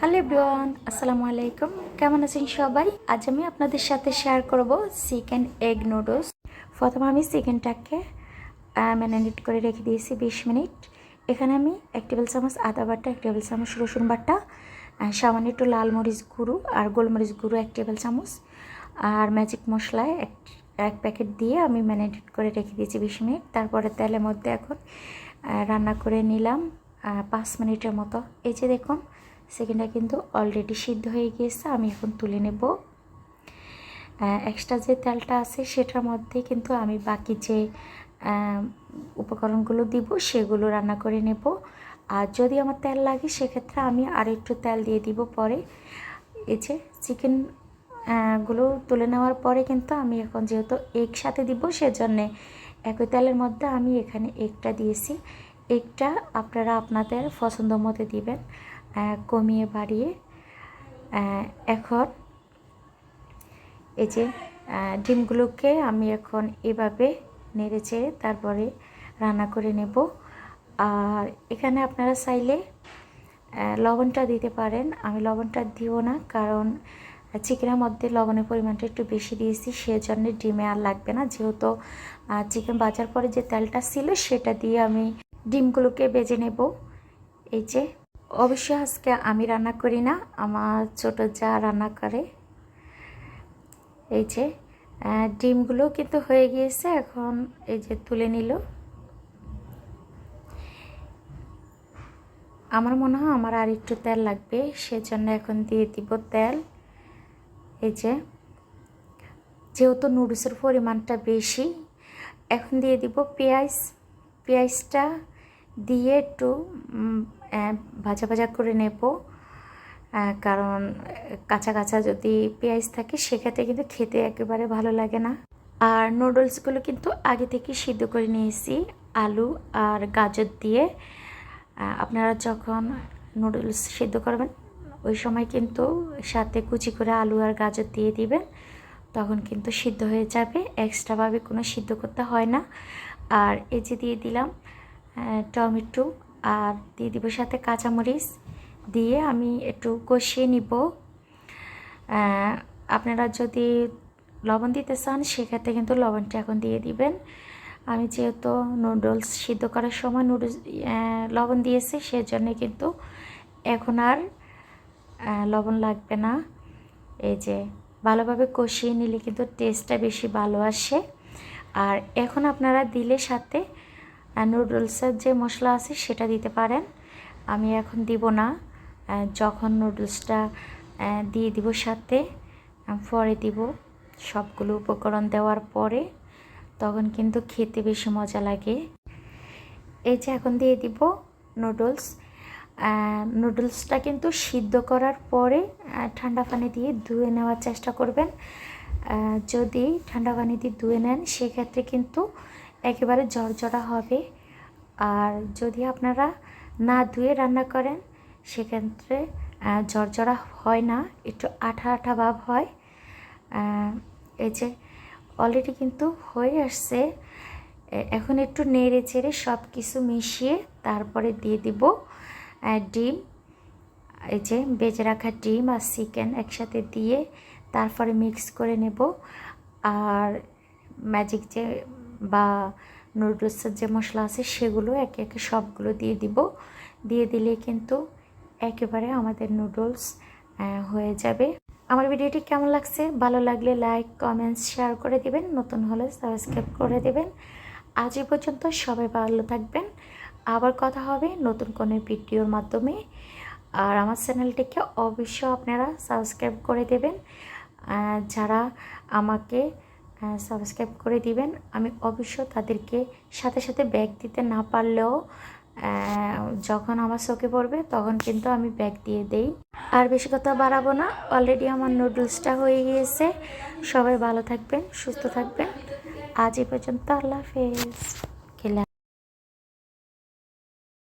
Hello everyone, আসসালামু আলাইকুম। কেমন আছেন সবাই? আজ আমি আপনাদের সাথে শেয়ার করব চিকেন এগ নুডলস। প্রথমে আমি চিকেনটাকে ম্যারিনেট করে রেখে দিয়েছি 20 মিনিট। এখানে আমি 1 টেবিল চামচ আদা বাটা, 1 টেবিল চামচ রসুন বাটা, সামান্য একটু লাল মরিচ গুঁড়ো আর গোলমরিচ গুঁড়ো 1 টেবিল চামচ আর ম্যাজিক মশলা এক প্যাকেট দিয়ে আমি ম্যারিনেট করে রেখে দিয়েছি 20 মিনিট। তারপরে তেলের মধ্যে এখন রান্না করে নিলাম 5 মিনিটের মতো। এই যে দেখুন, চিকেনটা কিন্তু অলরেডি সিদ্ধ হয়ে গিয়েছে। আমি এখন তুলে নেব। এক্সট্রা যে তেলটা আছে সেটার মধ্যে কিন্তু আমি বাকি যে উপকরণগুলো দিব সেগুলো রান্না করে নেব। আর যদি আমার তেল লাগে সেক্ষেত্রে আমি আর একটু তেল দিয়ে দিব পরে। এই যে চিকেন গুলো তুলে নেওয়ার পরে কিন্তু আমি এখন যেহেতু এগ সাথে দিব সেজন্যে একই তেলের মধ্যে আমি এখানে এগটা দিয়েছি। এগটা আপনারা আপনাদের পছন্দ মতো দিবেন, কমিয়ে বাড়িয়ে। এখন এই যে ডিমগুলোকে আমি এখন এভাবে নেড়েচে তারপরে রান্না করে নেব। আর এখানে আপনারা চাইলে লবণটা দিতে পারেন। আমি লবণটা দিব না, কারণ চিকেনের মধ্যে লবণের পরিমাণটা একটু বেশি দিয়েছি, সেজন্য ডিমে আর লাগবে না। যেহেতু চিকেন ভাজার পরে যে তেলটা ছিল সেটা দিয়ে আমি ডিমগুলোকে ভেজে নেব। এই যে অবশ্যই আজকে আমি রান্না করি না, আমার ছোট যা রান্না করে। এই যে ডিমগুলো কিন্তু হয়ে গিয়েছে, এখন এই যে তুলে নিল। আমার মনে হয় আমার আর একটু তেল লাগবে, সেজন্য এখন দিয়ে দিব তেল। এই যে যেহেতু নুডলসের পরিমাণটা বেশি, এখন দিয়ে দিব পেঁয়াজটা দিয়ে একটু ভাজা ভাজা করে নেব, কারণ কাঁচা কাঁচা যদি পেঁয়াজ থাকে সেক্ষেত্রে কিন্তু খেতে একেবারে ভালো লাগে না। আর নুডলসগুলো কিন্তু আগে থেকে সিদ্ধ করে নিয়েছি আলু আর গাজর দিয়ে। আপনারা যখন নুডলস সিদ্ধ করবেন ওই সময় কিন্তু সাথে কুচি করে আলু আর গাজর দিয়ে দিবেন, তখন কিন্তু সিদ্ধ হয়ে যাবে। এক্সট্রাভাবে কোনো সিদ্ধ করতে হয় না। আর এই যে দিয়ে দিলাম টমেটো আর দিয়ে দিব সাথে কাঁচামরিচ দিয়ে আমি একটু কষিয়ে নিব। আপনারা যদি লবণ দিতে চান সেক্ষেত্রে কিন্তু লবণটা এখন দিয়ে দিবেন। আমি যেহেতু নুডলস সিদ্ধ করার সময় লবণ দিয়েছি, সেজন্য কিন্তু এখন আর লবণ লাগবে না। এই যে ভালোভাবে কষিয়ে নিলে কিন্তু টেস্টটা বেশি ভালো আসে। আর এখন আপনারা দিলে সাথে নুডলসের যে মশলা আছে সেটা দিতে পারেন। আমি এখন দিব না, যখন নুডলসটা দিয়ে দিব সাথে পরে দিব। সবগুলো উপকরণ দেওয়ার পরে তখন কিন্তু খেতে বেশি মজা লাগে। এই যে এখন দিয়ে দিব নুডলসটা কিন্তু সিদ্ধ করার পরে ঠান্ডা পানি দিয়ে ধুয়ে নেওয়ার চেষ্টা করবেন। যদি ঠান্ডা পানি দিয়ে ধুয়ে নেন সেক্ষেত্রে কিন্তু একেবারে ঝরঝরা হবে। আর যদি আপনারা না ধুয়ে রান্না করেন সেক্ষেত্রে ঝরঝরা হয় না, একটু আঠা আঠা ভাব হয়। এই যে অলরেডি কিন্তু হয়ে আসছে। এখন একটু নেড়ে চেড়ে সব কিছু মিশিয়ে তারপরে দিয়ে দিব ডিম। এই যে ভেজে রাখা ডিম আর চিকেন একসাথে দিয়ে তারপরে মিক্স করে নেব। আর ম্যাজিক যে বা নুডলসের যে মশলা আছে সেগুলো একে একে সবগুলো দিয়ে দিব। দিয়ে দিলে কিন্তু একেবারে আমাদের নুডলস হয়ে যাবে। আমার ভিডিওটি কেমন লাগছে? ভালো লাগলে লাইক, কমেন্টস, শেয়ার করে দিবেন। নতুন হলে সাবস্ক্রাইব করে দেবেন। আজ এই পর্যন্ত, সবাই ভালো থাকবেন। আবার কথা হবে নতুন কোনো ভিডিওর মাধ্যমে। আর আমার চ্যানেলটিকে অবশ্যই আপনারা সাবস্ক্রাইব করে দেবেন। যারা আমাকে সাবস্ক্রাইব করে দিবেন আমি অবশ্য তাদেরকে সাথে সাথে ব্যাগ দিতে না পারলেও যখন আমার চোখে পড়বে তখন কিন্তু আমি ব্যাগ দিয়ে দেই। আর বেশি কথা বাড়াবো না, অলরেডি আমার নুডলসটা হয়ে গিয়েছে। সবাই ভালো থাকবেন, সুস্থ থাকবেন। আজ এই পর্যন্ত, আল্লাহ হাফেজ।